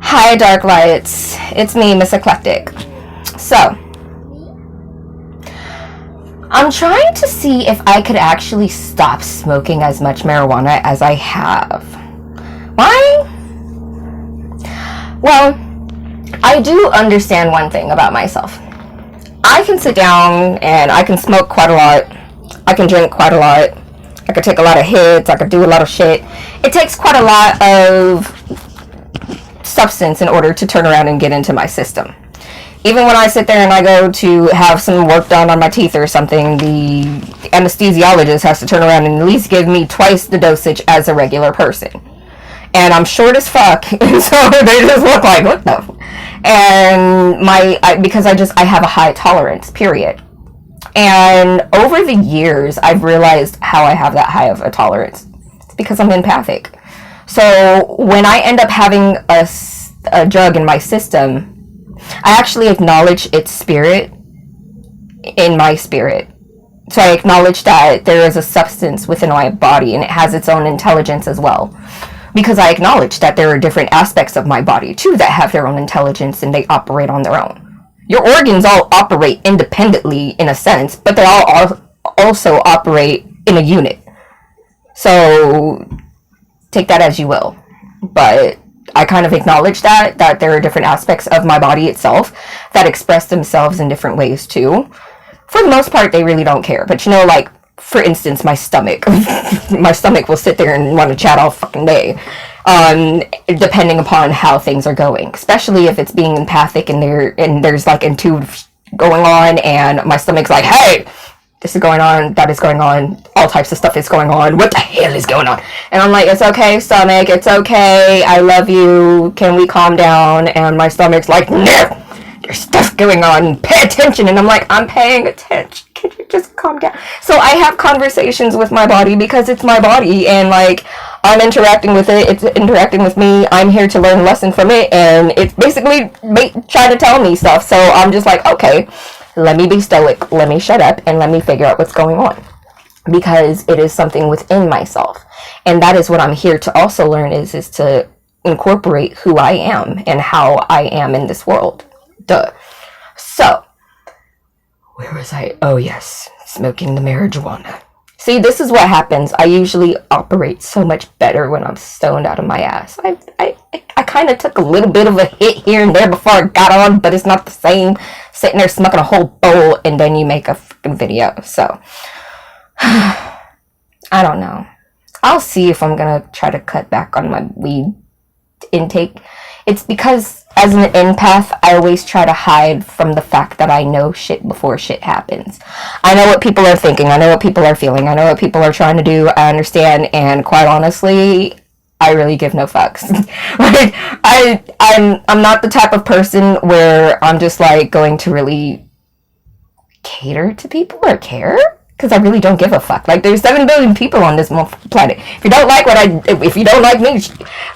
Hi, Dark Lights. It's me, Miss Eclectic. So, I'm trying to see if I could actually stop smoking as much marijuana as I have. Why? Well, I do understand one thing about myself. I can sit down and I can smoke quite a lot. I can drink quite a lot. I could take a lot of hits. I could do a lot of shit. It takes quite a lot of substance in order to turn around and get into my system. Even when I sit there and I go to have some work done on my teeth or something, the anesthesiologist has to turn around and at least give me twice the dosage as a regular person. And I'm short as fuck, and so they just look like, what the? And because I have a high tolerance, period. And over the years, I've realized how I have that high of a tolerance. It's because I'm empathic. So when I end up having a drug in my system, I actually acknowledge its spirit in my spirit. So I acknowledge that there is a substance within my body and it has its own intelligence as well. Because I acknowledge that there are different aspects of my body too that have their own intelligence and they operate on their own. Your organs all operate independently in a sense, but they all also operate in a unit. So take that as you will. But I kind of acknowledge that there are different aspects of my body itself that express themselves in different ways too. For the most part, they really don't care. But like, for instance, my stomach. My stomach will sit there and want to chat all fucking day. Depending upon how things are going. Especially if it's being empathic and there's like intuitive going on and my stomach's like, hey, this is going on, that is going on, all types of stuff is going on, what the hell is going on? And I'm like, it's okay, stomach, it's okay, I love you, can we calm down? And my stomach's like, no, there's stuff going on, pay attention. And I'm like, I'm paying attention, can you just calm down? So I have conversations with my body because it's my body and like, I'm interacting with it, it's interacting with me, I'm here to learn a lesson from it, and it's basically trying to tell me stuff. So I'm just like, okay, let me be stoic, let me shut up, and let me figure out what's going on. Because it is something within myself. And that is what I'm here to also learn is to incorporate who I am and how I am in this world. Duh. So, where was I? Oh yes, smoking the marijuana. See, this is what happens. I usually operate so much better when I'm stoned out of my ass. I kind of took a little bit of a hit here and there before I got on, but it's not the same sitting there smoking a whole bowl and then you make a freaking video. So, I don't know. I'll see if I'm gonna try to cut back on my weed intake. It's because as an empath, I always try to hide from the fact that I know shit before shit happens. I know what people are thinking. I know what people are feeling. I know what people are trying to do. I understand, and quite honestly, I really give no fucks. Like, I'm not the type of person where I'm just like going to really cater to people or care. Because I really don't give a fuck. Like, there's 7 billion people on this planet. If you don't like me,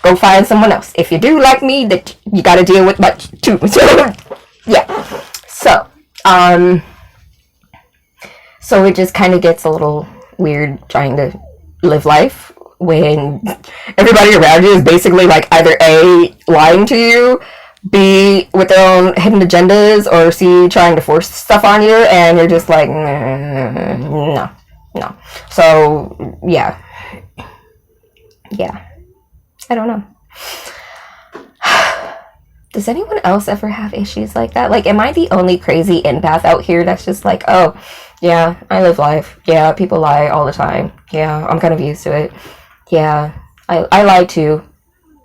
go find someone else. If you do like me, that you gotta deal with my too. So, yeah. So it just kind of gets a little weird trying to live life when everybody around you is basically like either A, lying to you, B, with their own hidden agendas, or C, trying to force stuff on you, and you're just like, no. So, yeah. I don't know. Does anyone else ever have issues like that? Like, am I the only crazy empath out here that's just like, oh, yeah, I live life. Yeah, people lie all the time. Yeah, I'm kind of used to it. Yeah, I lie too.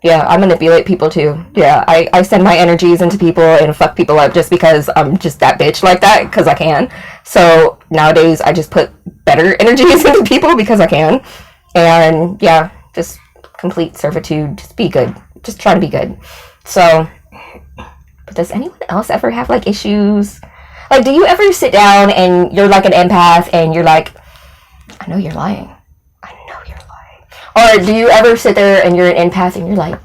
Yeah, I manipulate people too. Yeah, I send my energies into people and fuck people up just because I'm just that bitch like that, because I can. So nowadays I just put better energies into people because I can. And yeah, just complete servitude. Just be good. Just try to be good. So, but does anyone else ever have like issues? Like, do you ever sit down and you're like an empath and you're like, I know you're lying. Or do you ever sit there and you're an empath and you're like,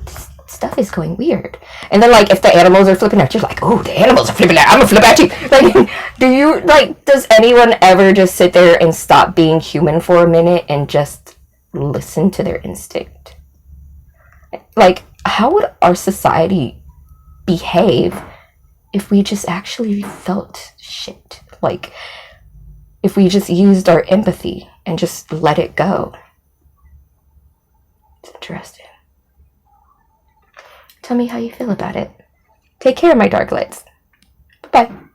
stuff is going weird? And then, like, if the animals are flipping at you, like, oh, the animals are flipping at, I'm gonna flip at you. Like, does anyone ever just sit there and stop being human for a minute and just listen to their instinct? Like, how would our society behave if we just actually felt shit? Like, if we just used our empathy and just let it go. It's interesting. Tell me how you feel about it. Take care, my dark lights. Bye-bye.